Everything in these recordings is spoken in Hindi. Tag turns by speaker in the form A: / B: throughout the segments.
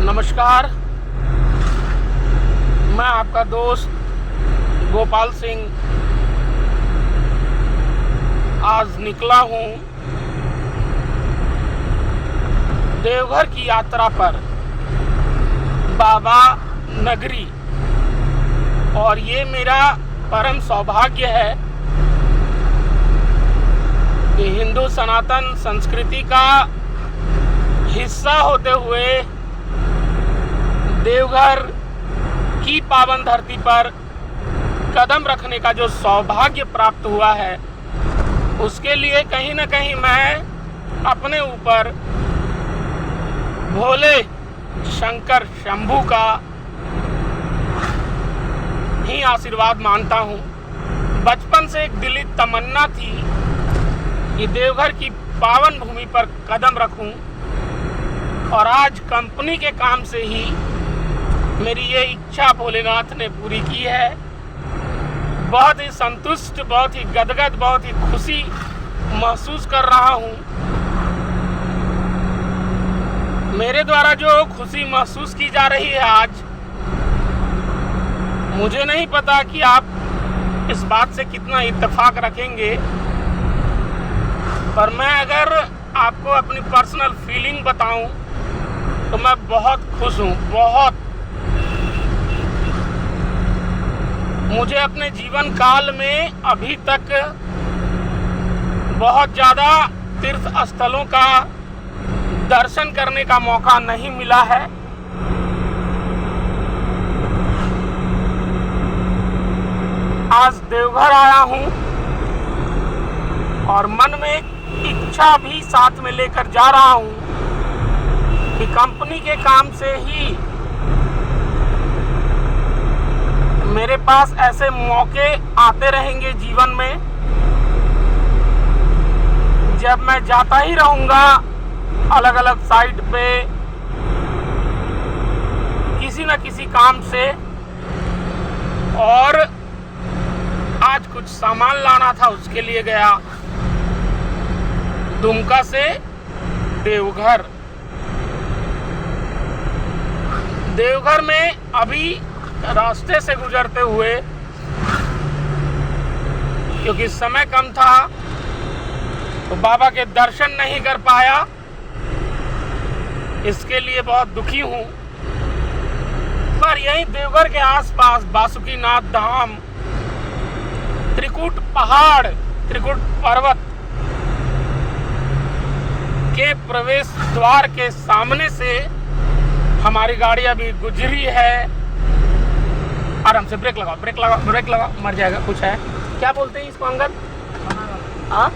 A: नमस्कार, मैं आपका दोस्त गोपाल सिंह आज निकला हूँ देवघर की यात्रा पर, बाबा नगरी। और ये मेरा परम सौभाग्य है कि हिंदू सनातन संस्कृति का हिस्सा होते हुए देवघर की पावन धरती पर कदम रखने का जो सौभाग्य प्राप्त हुआ है, उसके लिए कहीं न कहीं मैं अपने ऊपर भोले शंकर शंभू का ही आशीर्वाद मानता हूँ। बचपन से एक दिली तमन्ना थी कि देवघर की पावन भूमि पर कदम रखूं, और आज कंपनी के काम से ही मेरी ये इच्छा भोलेनाथ ने पूरी की है। बहुत ही संतुष्ट, बहुत ही गदगद, बहुत ही खुशी महसूस कर रहा हूँ। मेरे द्वारा जो खुशी महसूस की जा रही है आज, मुझे नहीं पता कि आप इस बात से कितना इत्तेफाक रखेंगे, पर मैं अगर आपको अपनी पर्सनल फीलिंग बताऊं तो मैं बहुत खुश हूँ। बहुत मुझे अपने जीवन काल में अभी तक बहुत ज़्यादा तीर्थ स्थलों का दर्शन करने का मौका नहीं मिला है। आज देवघर आया हूँ और मन में एक इच्छा भी साथ में लेकर जा रहा हूँ कि कंपनी के काम से ही मेरे पास ऐसे मौके आते रहेंगे जीवन में, जब मैं जाता ही रहूँगा अलग अलग साइट पे किसी न किसी काम से। और आज कुछ सामान लाना था, उसके लिए गया दुमका से देवघर। देवघर में अभी रास्ते से गुजरते हुए, क्योंकि समय कम था तो बाबा के दर्शन नहीं कर पाया, इसके लिए बहुत दुखी हूँ। पर यहीं देवघर के आसपास बासुकीनाथ धाम, त्रिकुट पहाड़, त्रिकुट पर्वत के प्रवेश द्वार के सामने से हमारी गाड़ी अभी गुजरी है। आराम से ब्रेक लगाओ, ब्रेक लगाओ, ब्रेक लगाओ, मर जाएगा। कुछ है, क्या बोलते हैं इसको अंगद? हाँ,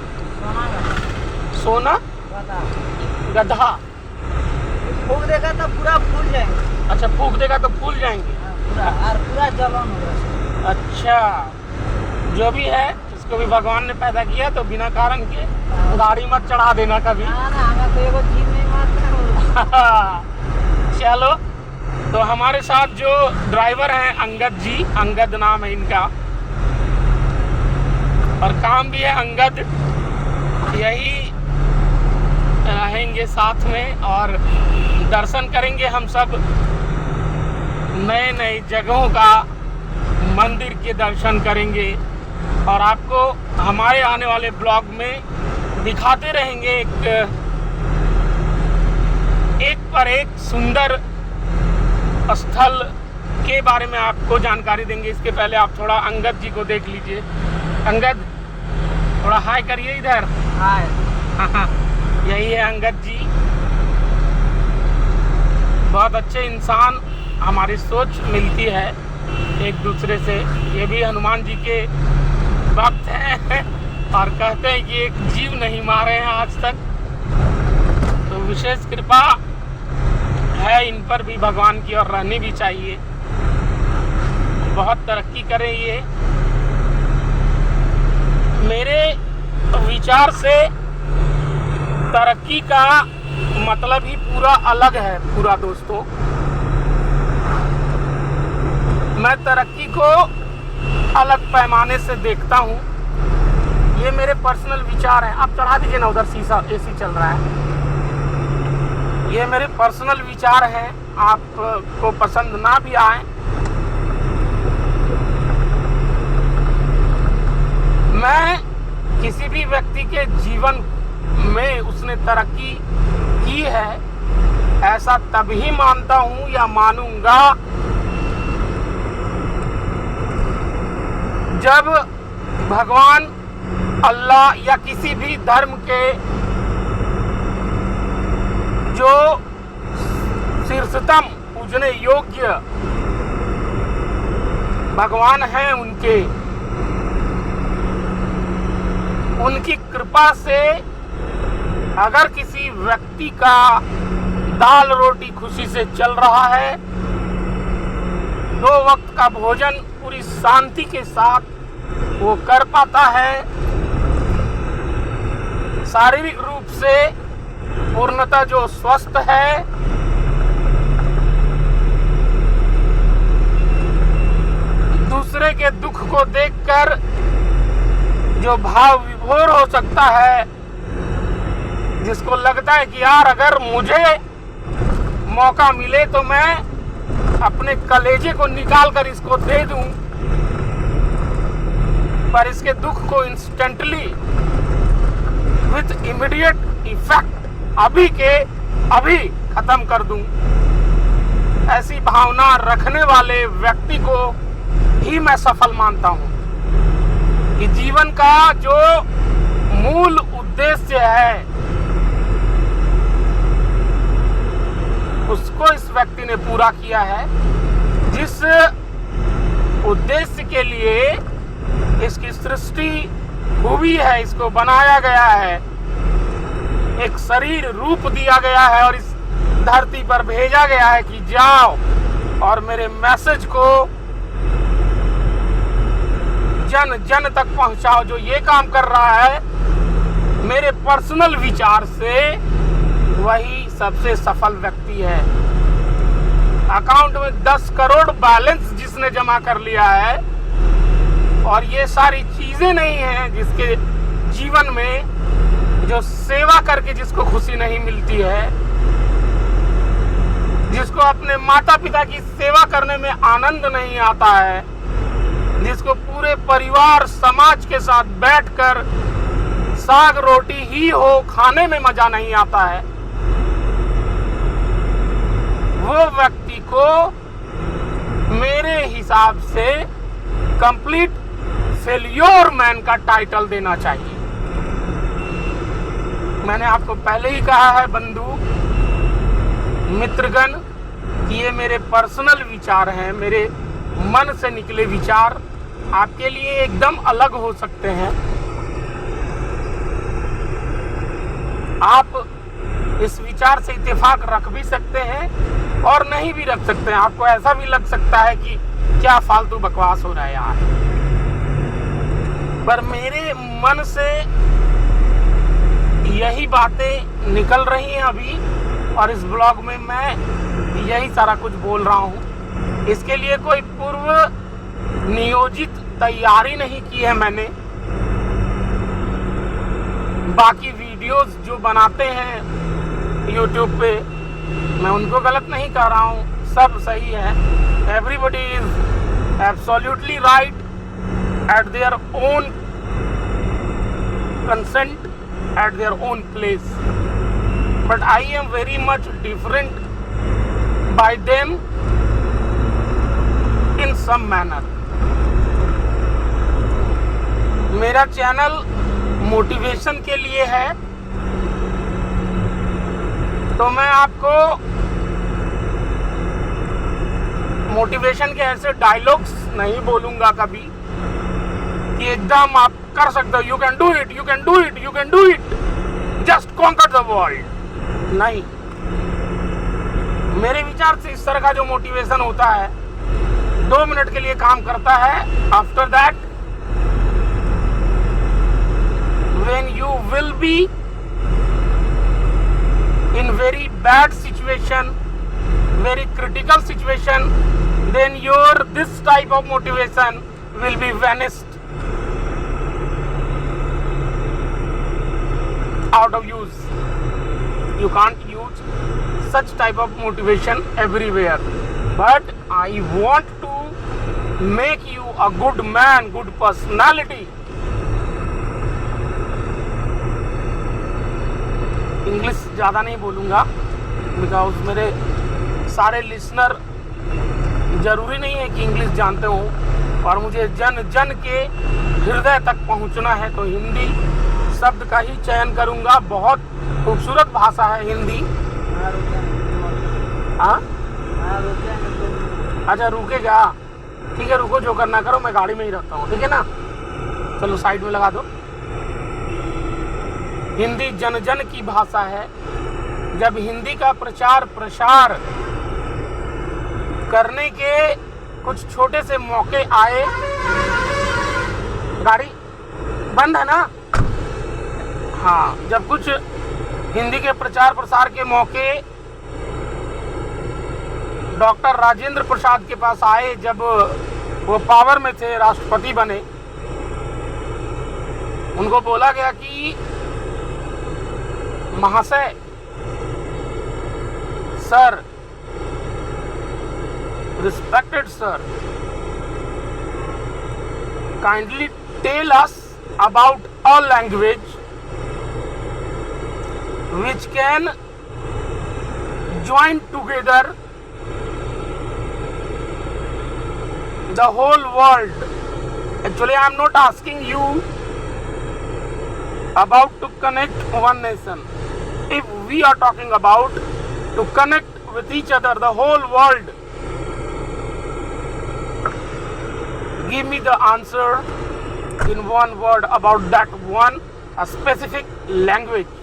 A: सोना गधा।
B: फूक देगा तो पूरा फूल जाएंगे।
A: अच्छा, फूक देगा तो फूल जाएंगे
B: पूरा, और पूरा जलन होगा।
A: अच्छा, जो भी है, इसको भी भगवान ने पैदा किया तो बिना कारण के गाड़ी मत चढ़ा देना कभी।
B: हमें तो एगो जीव नहीं मारता।
A: चलो, तो हमारे साथ जो ड्राइवर हैं अंगद जी, अंगद नाम है इनका, और काम भी है अंगद। यही रहेंगे साथ में और दर्शन करेंगे हम सब। नए नए जगहों का, मंदिर के दर्शन करेंगे और आपको हमारे आने वाले ब्लॉग में दिखाते रहेंगे एक पर एक सुंदर स्थल के बारे में आपको जानकारी देंगे। इसके पहले आप थोड़ा अंगद जी को देख लीजिए। अंगद, थोड़ा हाय करिए इधर।
B: हाय।
A: यही है अंगद जी, बहुत अच्छे इंसान। हमारी सोच मिलती है एक दूसरे से। ये भी हनुमान जी के भक्त हैं और कहते हैं कि एक जीव नहीं मारे हैं आज तक, तो विशेष कृपा है इन पर भी भगवान की, और रहनी भी चाहिए। बहुत तरक्की करें ये। मेरे विचार से तरक्की का मतलब ही पूरा अलग है पूरा दोस्तों। मैं तरक्की को अलग पैमाने से देखता हूँ। ये मेरे पर्सनल विचार हैं। आप चढ़ा दीजिए ना उधर, शीशा एसी चल रहा है। ये मेरे पर्सनल विचार हैं, आपको पसंद ना भी आए। मैं किसी भी व्यक्ति के जीवन में उसने तरक्की की है ऐसा तभी मानता हूं या मानूंगा जब भगवान, अल्लाह या किसी भी धर्म के जो शीर्षतम पूजने योग्य भगवान हैं उनकी कृपा से अगर किसी व्यक्ति का दाल रोटी खुशी से चल रहा है, 2 वक्त का भोजन पूरी शांति के साथ वो कर पाता है, शारीरिक रूप से पूर्णतः जो स्वस्थ है, दूसरे के दुख को देखकर जो भाव विभोर हो सकता है, जिसको लगता है कि यार अगर मुझे मौका मिले तो मैं अपने कलेजे को निकाल कर इसको दे दूं, पर इसके दुख को इंस्टेंटली विथ इमीडिएट इफेक्ट अभी के अभी खत्म कर दूं, ऐसी भावना रखने वाले व्यक्ति को ही मैं सफल मानता हूं। कि जीवन का जो मूल उद्देश्य है उसको इस व्यक्ति ने पूरा किया है, जिस उद्देश्य के लिए इसकी सृष्टि हुई है, इसको बनाया गया है, एक शरीर रूप दिया गया है और इस धरती पर भेजा गया है कि जाओ और मेरे मैसेज को जन जन तक पहुंचाओ। जो ये काम कर रहा है मेरे पर्सनल विचार से वही सबसे सफल व्यक्ति है। अकाउंट में 10 करोड़ बैलेंस जिसने जमा कर लिया है और ये सारी चीजें नहीं हैं जिसके जीवन में जो सेवा करके जिसको खुशी नहीं मिलती है, जिसको अपने माता पिता की सेवा करने में आनंद नहीं आता है, जिसको पूरे परिवार समाज के साथ बैठकर साग रोटी ही हो खाने में मजा नहीं आता है, वो व्यक्ति को मेरे हिसाब से कंप्लीट फेल्योर मैन का टाइटल देना चाहिए। मैंने आपको पहले ही कहा है बंधु मित्रगण कि ये मेरे पर्सनल विचार हैं, मेरे मन से निकले विचार आपके लिए एकदम अलग हो सकते हैं। आप इस विचार से इत्तेफाक रख भी सकते हैं और नहीं भी रख सकते हैं। आपको ऐसा भी लग सकता है कि क्या फालतू बकवास हो रहा है यार, पर मेरे मन से यही बातें निकल रही हैं अभी और इस ब्लॉग में मैं यही सारा कुछ बोल रहा हूँ। इसके लिए कोई पूर्व नियोजित तैयारी नहीं की है मैंने। बाकी वीडियोस जो बनाते हैं यूट्यूब पे मैं उनको गलत नहीं कह रहा हूँ, सब सही है। Everybody is absolutely right eight their own consent at their own place, but I am very much different by them in some manner. मेरा चैनल मोटिवेशन के लिए है, तो मैं आपको मोटिवेशन के ऐसे डायलॉग्स नहीं बोलूंगा कभी कि एकदम आप कर सकते हो, you can do it, you can do it, you can do it, just conquer the world. नहीं, मेरे विचार से इस तरह का जो मोटिवेशन होता है 2 मिनट के लिए काम करता है। After that when you will be in very bad situation, very critical situation, then your this type of motivation will be vanished out of use. You can't use such type of motivation everywhere, but I want to make you a good man, good personality. English ज़्यादा नहीं बोलूँगा बिकॉज मेरे सारे लिसनर ज़रूरी नहीं है कि इंग्लिश जानते हो, और मुझे जन जन के हृदय तक पहुँचना है, तो हिंदी शब्द का ही चयन करूँगा। बहुत खूबसूरत भाषा है हिंदी। हाँ अच्छा रुकेगा, ठीक है रुको, जो करना करो, मैं गाड़ी में ही रहता हूँ, ठीक है ना। चलो साइड में लगा दो। हिंदी जन जन की भाषा है। जब हिंदी का प्रचार प्रसार करने के कुछ छोटे से मौके आए, गाड़ी बंद है ना, हाँ, जब कुछ हिंदी के प्रचार प्रसार के मौके डॉक्टर राजेंद्र प्रसाद के पास आए, जब वो पावर में थे, राष्ट्रपति बने, उनको बोला गया कि महाशय, sir, respected sir, kindly tell us about a language which can join together the whole world. Actually, I am not asking you about to connect one nation. If we are talking about to connect with each other, the whole world, give me the answer in one word about that one a specific language.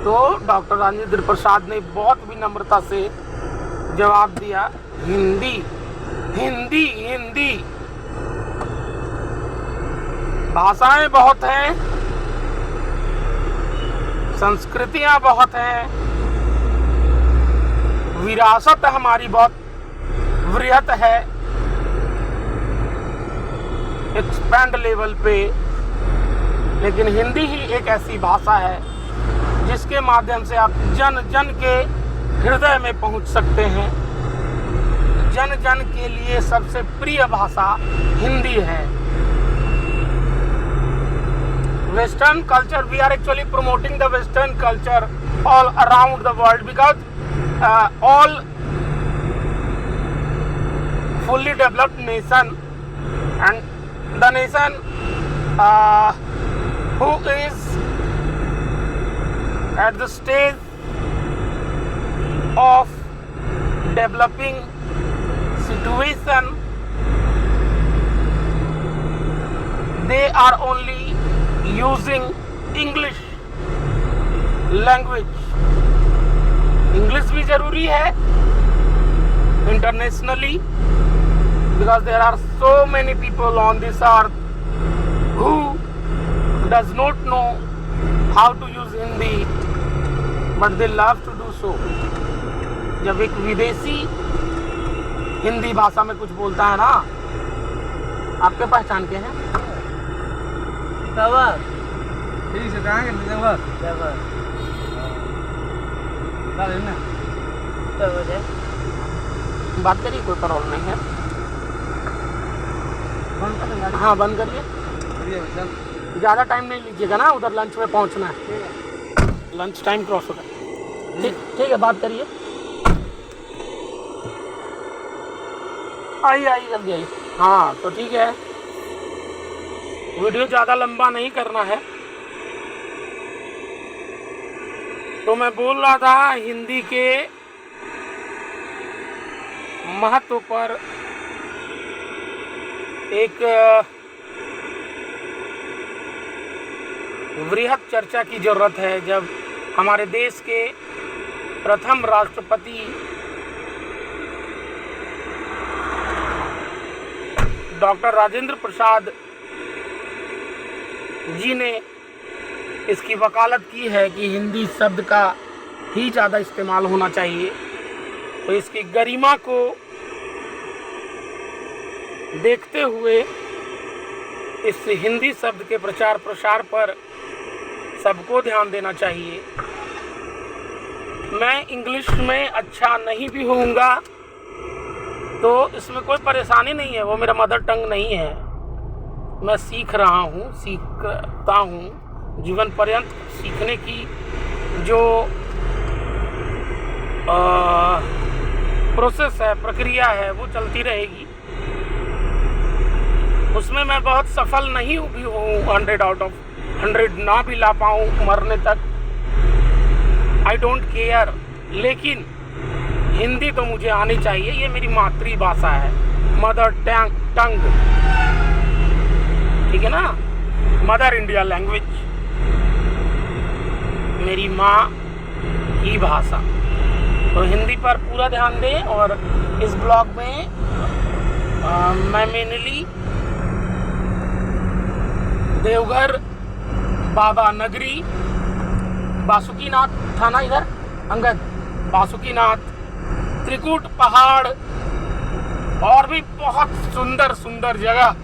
A: तो डॉक्टर राजेंद्र प्रसाद ने बहुत विनम्रता से जवाब दिया, हिंदी हिंदी हिंदी। भाषाएं बहुत हैं, संस्कृतियां बहुत हैं, विरासत हमारी बहुत वृहत है एक्सपैंड लेवल पे, लेकिन हिंदी ही एक ऐसी भाषा है जिसके माध्यम से आप जन जन के हृदय में पहुंच सकते हैं। जन जन के लिए सबसे प्रिय भाषा हिंदी है। Western culture, we are actually promoting the western culture all around the world because all fully developed nation and the nation who is at the stage of developing situation, they are only using English language. English भी जरूरी है internationally because there are so many people on this earth who does not know how to use Hindi, but they love to do so. जब एक विदेशी हिंदी भाषा में कुछ बोलता है ना, आपके पहचान के हैं?
B: ठीक से कहाँ के
A: बात करिए, कोई प्रॉब्लम नहीं है। हाँ बंद करिए, ज़्यादा टाइम नहीं लीजिएगा ना, उधर लंच में पहुँचना है, लंच टाइम क्रॉस होगा। ठीक है, बात करिए। आइए जल्दी आइए। हाँ तो ठीक है, वीडियो ज़्यादा लंबा नहीं करना है। तो मैं बोल रहा था हिंदी के महत्व पर एक वृहद चर्चा की जरूरत है। जब हमारे देश के प्रथम राष्ट्रपति डॉक्टर राजेंद्र प्रसाद जी ने इसकी वकालत की है कि हिंदी शब्द का ही ज़्यादा इस्तेमाल होना चाहिए, तो इसकी गरिमा को देखते हुए इस हिंदी शब्द के प्रचार प्रसार पर सबको ध्यान देना चाहिए। मैं इंग्लिश में अच्छा नहीं भी होऊंगा तो इसमें कोई परेशानी नहीं है, वो मेरा मदर टंग नहीं है। मैं सीख रहा हूँ, सीखता हूँ, जीवन पर्यंत सीखने की जो प्रोसेस है, प्रक्रिया है, वो चलती रहेगी। उसमें मैं बहुत सफल नहीं भी हूँ, 100 आउट ऑफ 100 ना भी ला पाऊँ मरने तक, आई डोंट केयर। लेकिन हिंदी तो मुझे आनी चाहिए, ये मेरी मातृभाषा है, मदर टंग, ठीक है ना, मदर इंडिया लैंग्वेज, मेरी माँ की भाषा। तो हिंदी पर पूरा ध्यान दें। और इस ब्लॉग में मैं मेनली देवघर, बाबा नगरी, बासुकीनाथ थाना इधर अंगद, बासुकीनाथ, त्रिकुट पहाड़ और भी बहुत सुंदर सुंदर जगह,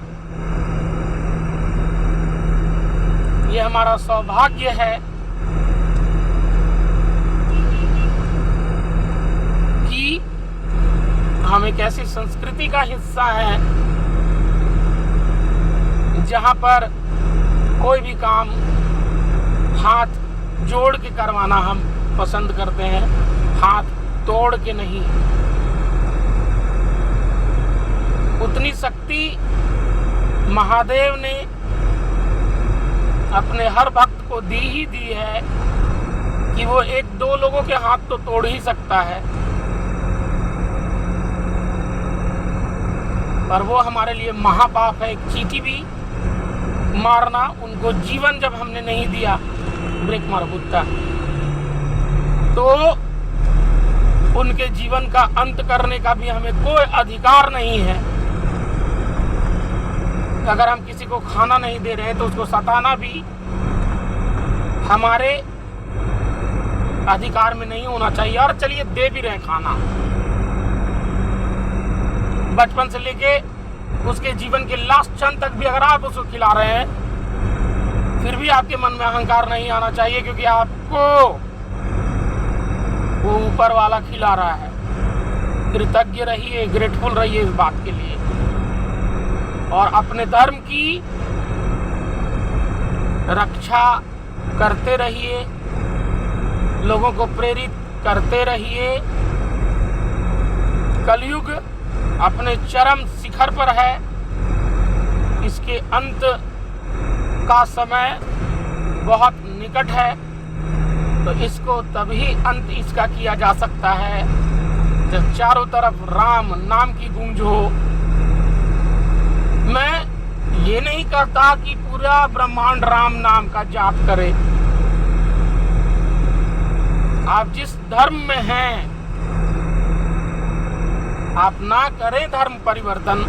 A: ये हमारा सौभाग्य है कि हम एक ऐसी संस्कृति का हिस्सा हैं जहां पर कोई भी काम हाथ जोड़ के करवाना हम पसंद करते हैं, हाथ तोड़ के नहीं। उतनी शक्ति महादेव ने अपने हर भक्त को दी ही दी है कि वो 1-2 लोगों के हाथ तो तोड़ ही सकता है, पर वो हमारे लिए महापाप है। एक चींटी भी मारना, उनको जीवन जब हमने नहीं दिया, ब्रेक मारो कुत्ता, तो उनके जीवन का अंत करने का भी हमें कोई अधिकार नहीं है। अगर हम किसी को खाना नहीं दे रहे तो उसको सताना भी हमारे अधिकार में नहीं होना चाहिए। और चलिए दे भी रहे खाना, बचपन से लेके उसके जीवन के लास्ट क्षण तक भी अगर आप उसको खिला रहे हैं, फिर भी आपके मन में अहंकार नहीं आना चाहिए, क्योंकि आपको वो ऊपर वाला खिला रहा है। कृतज्ञ रहिए, ग्रेटफुल रहिए इस बात के लिए, और अपने धर्म की रक्षा करते रहिए, लोगों को प्रेरित करते रहिए। कलयुग अपने चरम शिखर पर है, इसके अंत का समय बहुत निकट है, तो इसको तभी अंत इसका किया जा सकता है जब चारों तरफ राम नाम की गूंज हो। मैं ये नहीं कहता कि पूरा ब्रह्मांड राम नाम का जाप करे। आप जिस धर्म में हैं, आप ना करें धर्म परिवर्तन,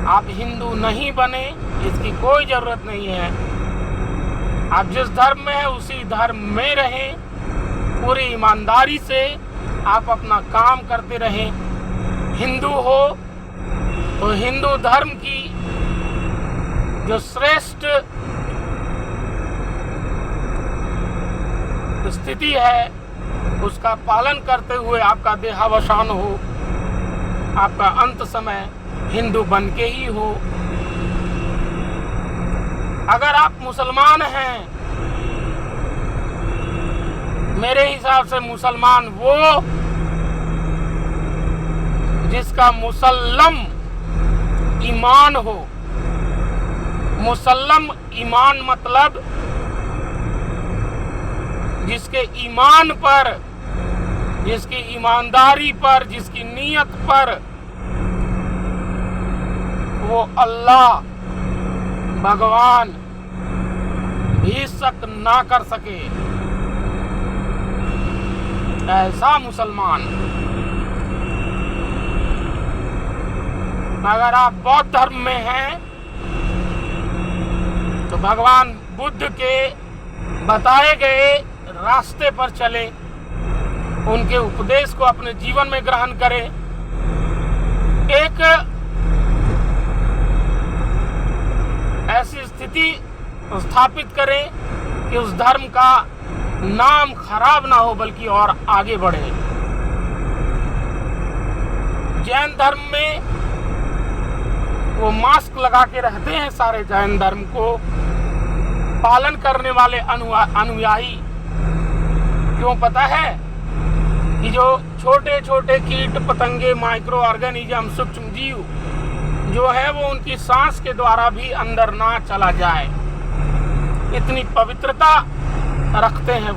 A: आप हिंदू नहीं बने, इसकी कोई जरूरत नहीं है। आप जिस धर्म में हैं उसी धर्म में रहें, पूरी ईमानदारी से आप अपना काम करते रहें। हिंदू हो तो हिंदू धर्म की जो श्रेष्ठ स्थिति है उसका पालन करते हुए आपका देहावसान हो, आपका अंत समय हिंदू बन के ही हो। अगर आप मुसलमान हैं, मेरे हिसाब से मुसलमान वो जिसका मुसल्लम ईमान हो। मुसल्लम ईमान मतलब जिसके ईमान पर, जिसकी ईमानदारी पर, जिसकी नीयत पर वो अल्लाह भगवान भी शक ना कर सके, ऐसा मुसलमान। अगर आप बौद्ध धर्म में हैं तो भगवान बुद्ध के बताए गए रास्ते पर चले, उनके उपदेश को अपने जीवन में ग्रहण करें। एक ऐसी स्थिति स्थापित करें कि उस धर्म का नाम खराब ना हो बल्कि और आगे बढ़े। जैन धर्म में वो मास्क लगा के रहते हैं, सारे जैन धर्म को पालन करने वाले अनुयायी। क्यों पता है कि जो छोटे छोटे कीट पतंगे, माइक्रो ऑर्गेनिज्म, सूक्ष्म जीव जो है वो उनकी सांस के द्वारा भी अंदर ना चला जाए, इतनी पवित्रता रखते हैं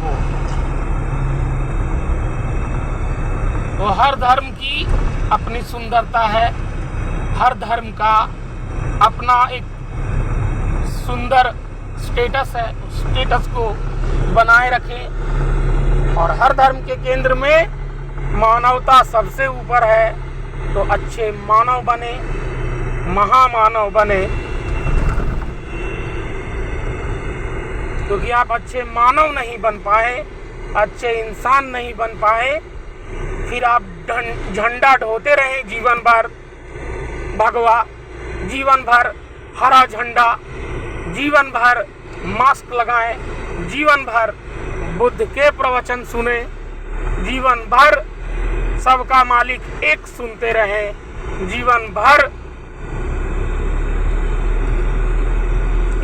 A: वो हर धर्म की अपनी सुंदरता है, हर धर्म का अपना एक सुंदर स्टेटस है, उस स्टेटस को बनाए रखें। और हर धर्म के केंद्र में मानवता सबसे ऊपर है, तो अच्छे मानव बने, महामानव बने। क्योंकि आप अच्छे मानव नहीं बन पाए, अच्छे इंसान नहीं बन पाए, फिर आप झंडा ढोते रहे जीवन भर, भगवा जीवन भर, हरा झंडा जीवन भर, मास्क लगाएं जीवन भर, बुद्ध के प्रवचन सुने जीवन भर, सबका मालिक एक सुनते रहे जीवन भर,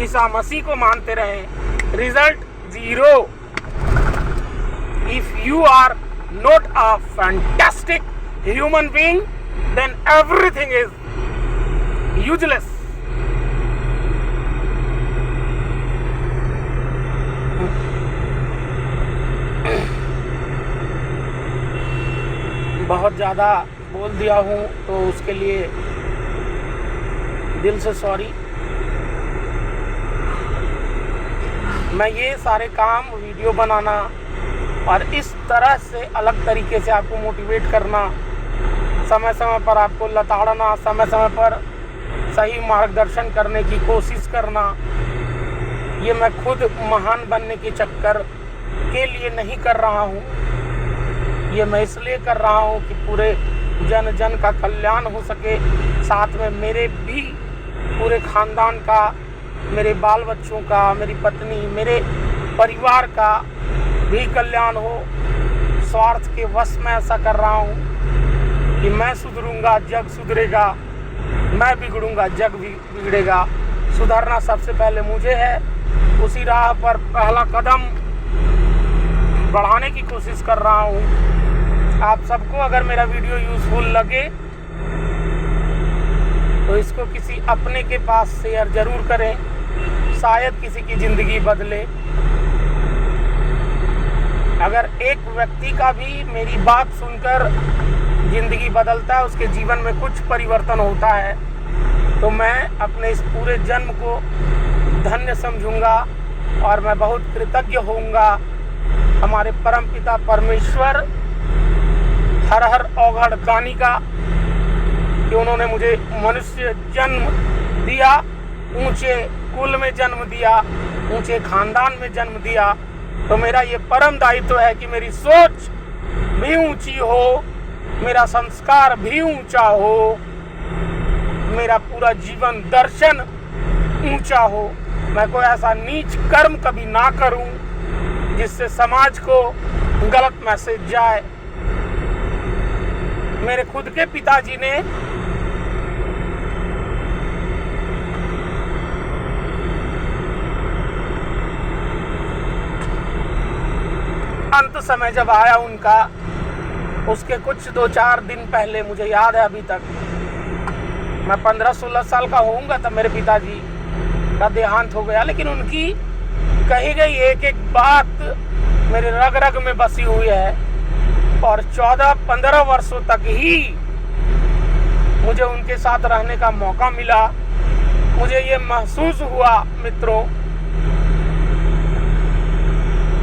A: ईसा मसीह को मानते रहे, result 0। If you are not a fantastic human being, then everything is useless. बहुत ज़्यादा बोल दिया हूँ तो उसके लिए दिल से सॉरी। मैं ये सारे काम, वीडियो बनाना और इस तरह से अलग तरीके से आपको मोटिवेट करना, समय समय पर आपको लताड़ना, समय समय पर सही मार्गदर्शन करने की कोशिश करना, ये मैं खुद महान बनने के चक्कर के लिए नहीं कर रहा हूँ। ये मैं इसलिए कर रहा हूँ कि पूरे जन जन का कल्याण हो सके, साथ में मेरे भी पूरे ख़ानदान का, मेरे बाल बच्चों का, मेरी पत्नी, मेरे परिवार का भी कल्याण हो। स्वार्थ के वश में ऐसा कर रहा हूँ कि मैं सुधरूंगा जग सुधरेगा, मैं बिगड़ूंगा जग भी बिगड़ेगा। सुधरना सबसे पहले मुझे है, उसी राह पर पहला कदम बढ़ाने की कोशिश कर रहा हूँ। आप सबको अगर मेरा वीडियो यूज़फुल लगे तो इसको किसी अपने के पास शेयर ज़रूर करें, शायद किसी की ज़िंदगी बदले। अगर एक व्यक्ति का भी मेरी बात सुनकर ज़िंदगी बदलता है, उसके जीवन में कुछ परिवर्तन होता है, तो मैं अपने इस पूरे जन्म को धन्य समझूंगा और मैं बहुत कृतज्ञ होऊंगा हमारे परमपिता परमेश्वर हर हर औघड़ दानी का कि उन्होंने मुझे मनुष्य जन्म दिया, ऊंचे कुल में जन्म दिया, ऊंचे खानदान में जन्म दिया। तो मेरा ये परम दायित्व है कि मेरी सोच भी ऊंची हो, मेरा संस्कार भी ऊंचा हो, मेरा पूरा जीवन दर्शन ऊंचा हो। मैं कोई ऐसा नीच कर्म कभी ना करूं जिससे समाज को गलत मैसेज जाए। मेरे खुद के पिताजी ने अंत समय जब आया उनका, उसके कुछ 2-4 दिन पहले, मुझे याद है अभी तक, मैं 15-16 साल का होऊंगा तब मेरे पिताजी का देहांत हो गया। लेकिन उनकी कही गई एक एक बात मेरे रग रग में बसी हुई है और 14-15 वर्षों तक ही मुझे उनके साथ रहने का मौका मिला। मुझे ये महसूस हुआ मित्रों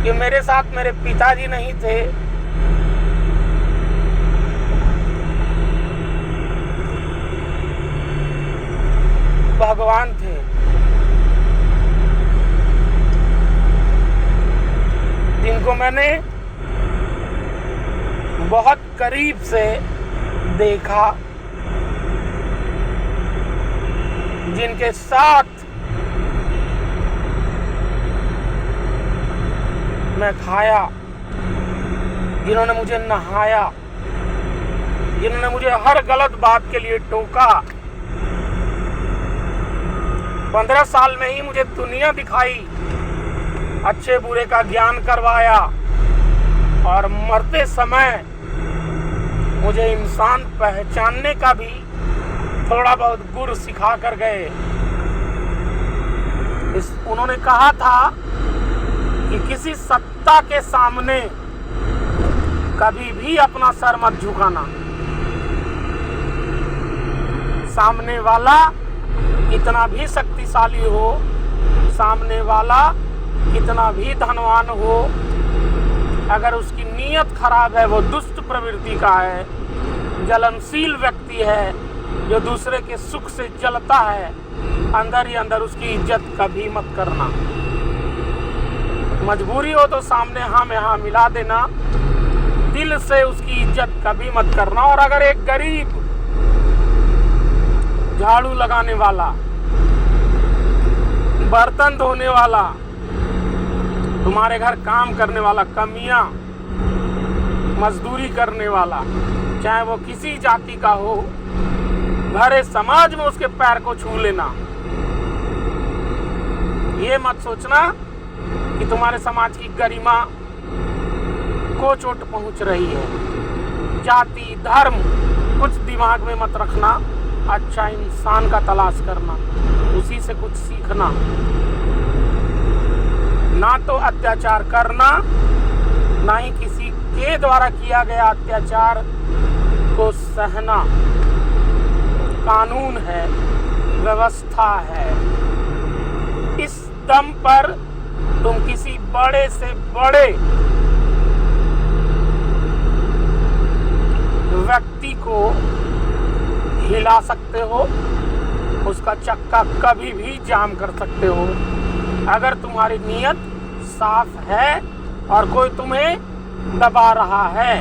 A: कि मेरे साथ मेरे पिताजी नहीं थे, भगवान थे। जिनको मैंने बहुत करीब से देखा, जिनके साथ मैं खाया, जिन्होंने मुझे नहाया, जिन्होंने मुझे हर गलत बात के लिए टोका। 15 साल में ही मुझे दुनिया दिखाई, अच्छे बुरे का ज्ञान करवाया, और मरते समय मुझे इंसान पहचानने का भी थोड़ा बहुत गुर सिखा कर गए। उन्होंने कहा था कि किसी सत्ता के सामने कभी भी अपना सर मत झुकाना। सामने वाला कितना भी शक्तिशाली हो, सामने वाला कितना भी धनवान हो, अगर उसकी नीयत खराब है, वो दुष्ट प्रवृत्ति का है, जलनशील व्यक्ति है, जो दूसरे के सुख से जलता है, अंदर ही अंदर उसकी इज्जत कभी मत करना। मजबूरी हो तो सामने हाँ में हाँ मिला देना, दिल से उसकी इज्जत कभी मत करना। और अगर एक गरीब झाड़ू लगाने वाला, बर्तन धोने वाला, तुम्हारे घर काम करने वाला, कमियां मजदूरी करने वाला, चाहे वो किसी जाति का हो, भरे समाज में उसके पैर को छू लेना। ये मत सोचना कि तुम्हारे समाज की गरिमा को चोट पहुंच रही है। जाति धर्म कुछ दिमाग में मत रखना, अच्छा इंसान का तलाश करना, उसी से कुछ सीखना। ना तो अत्याचार करना, ना ही किसी के द्वारा किया गया अत्याचार को सहना। कानून है, व्यवस्था है, इस दम पर तुम किसी बड़े से बड़े व्यक्ति को हिला सकते हो, उसका चक्का कभी भी जाम कर सकते हो, अगर तुम्हारी नीयत साफ है और कोई तुम्हें दबा रहा है।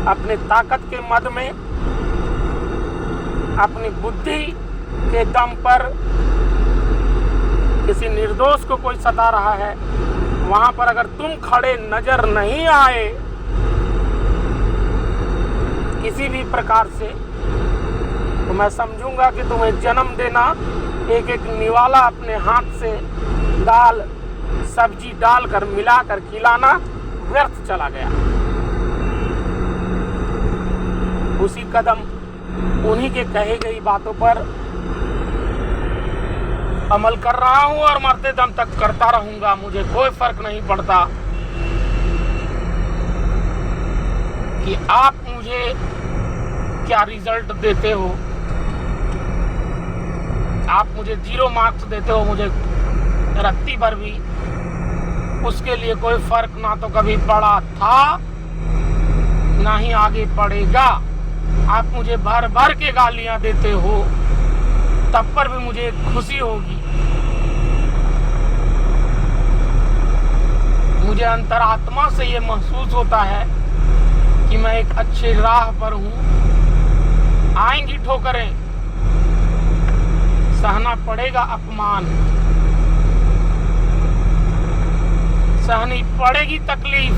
A: अपने ताकत के मद में, अपनी बुद्धि के दम पर किसी निर्दोष को कोई सता रहा है, वहां पर अगर तुम खड़े नजर नहीं आए किसी भी प्रकार से, तो मैं समझूंगा कि तुम्हें जन्म देना, एक एक निवाला अपने हाथ से दाल सब्जी डालकर मिलाकर खिलाना व्यर्थ चला गया। उसी कदम उन्हीं के कही गई बातों पर अमल कर रहा हूं और मरते दम तक करता रहूंगा। मुझे कोई फर्क नहीं पड़ता कि आप मुझे क्या रिजल्ट देते हो। आप मुझे 0 मार्क्स देते हो, मुझे रत्ती भर भी उसके लिए कोई फर्क ना तो कभी पड़ा था, ना ही आगे पड़ेगा। आप मुझे भर भर के गालियां देते हो, तब पर भी मुझे खुशी होगी। मुझे अंतरात्मा से ये महसूस होता है कि मैं एक अच्छे राह पर हूं। आएंगी ठोकरें, सहना पड़ेगा अपमान, सहनी पड़ेगी तकलीफ।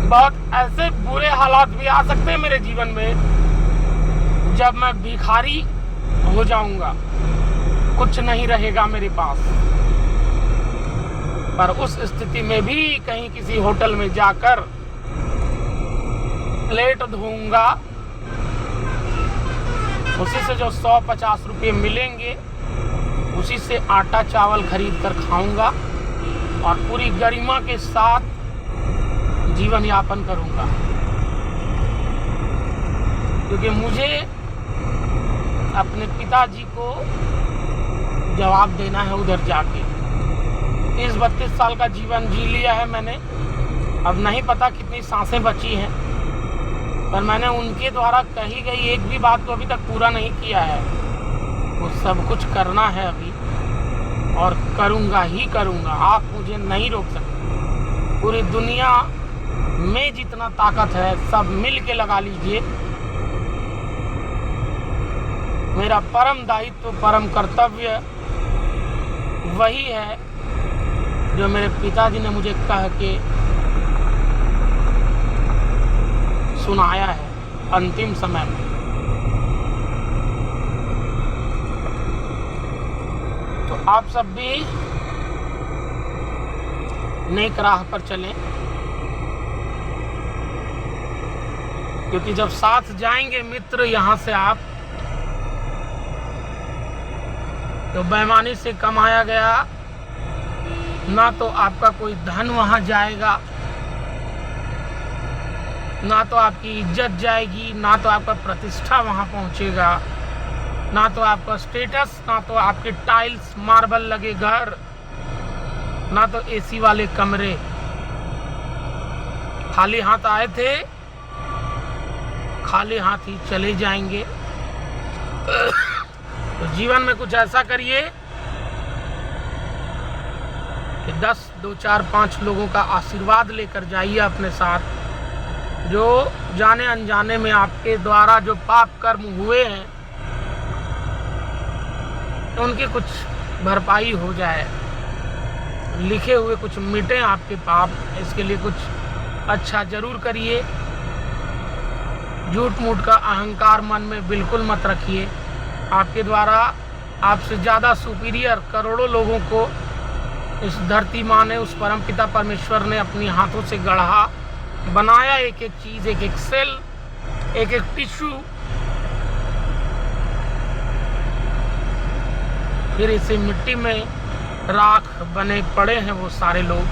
A: बहुत ऐसे बुरे हालात भी आ सकते हैं मेरे जीवन में जब मैं भिखारी हो जाऊंगा, कुछ नहीं रहेगा मेरे पास। पर उस स्थिति में भी कहीं किसी होटल में जाकर प्लेट धोऊंगा, उसी से जो 100-50 रुपये मिलेंगे उसी से आटा चावल खरीद कर खाऊंगा और पूरी गरिमा के साथ जीवन यापन करूंगा। क्योंकि मुझे अपने पिताजी को जवाब देना है उधर जाके। 30-32 साल का जीवन जी लिया है मैंने, अब नहीं पता कितनी सांसें बची हैं, पर मैंने उनके द्वारा कही गई एक भी बात को अभी तक पूरा नहीं किया है। वो सब कुछ करना है अभी और करूँगा ही करूँगा। आप मुझे नहीं रोक सकते। पूरी दुनिया में जितना ताकत है सब मिल के लगा लीजिए। मेरा परम दायित्व, परम कर्तव्य वही है जो मेरे पिताजी ने मुझे कह के सुनाया है अंतिम समय में। तो आप सब भी नेक राह पर चलें, क्योंकि जब साथ जाएंगे मित्र यहाँ से आप, तो बेईमानी से कमाया गया ना तो आपका कोई धन वहाँ जाएगा, ना तो आपकी इज्जत जाएगी, ना तो आपका प्रतिष्ठा वहाँ पहुँचेगा, ना तो आपका स्टेटस, ना तो आपके टाइल्स मार्बल लगे घर, ना तो एसी वाले कमरे। खाली हाथ आए थे, खाली हाथ ही चले जाएंगे। तो जीवन में कुछ ऐसा करिए कि 10, 2, 4, 5 लोगों का आशीर्वाद लेकर जाइए अपने साथ, जो जाने अनजाने में आपके द्वारा जो पाप कर्म हुए हैं उनकी कुछ भरपाई हो जाए, लिखे हुए कुछ मिटे आपके पाप। इसके लिए कुछ अच्छा जरूर करिए। झूठ मूठ का अहंकार मन में बिल्कुल मत रखिए। आपके द्वारा आपसे ज़्यादा सुपीरियर करोड़ों लोगों को इस धरती माँ ने, उस परमपिता परमेश्वर ने अपनी हाथों से गढ़ा, बनाया, एक एक चीज़, एक एक सेल, एक एक टिश्यू, फिर इसे मिट्टी में राख बने पड़े हैं वो सारे लोग।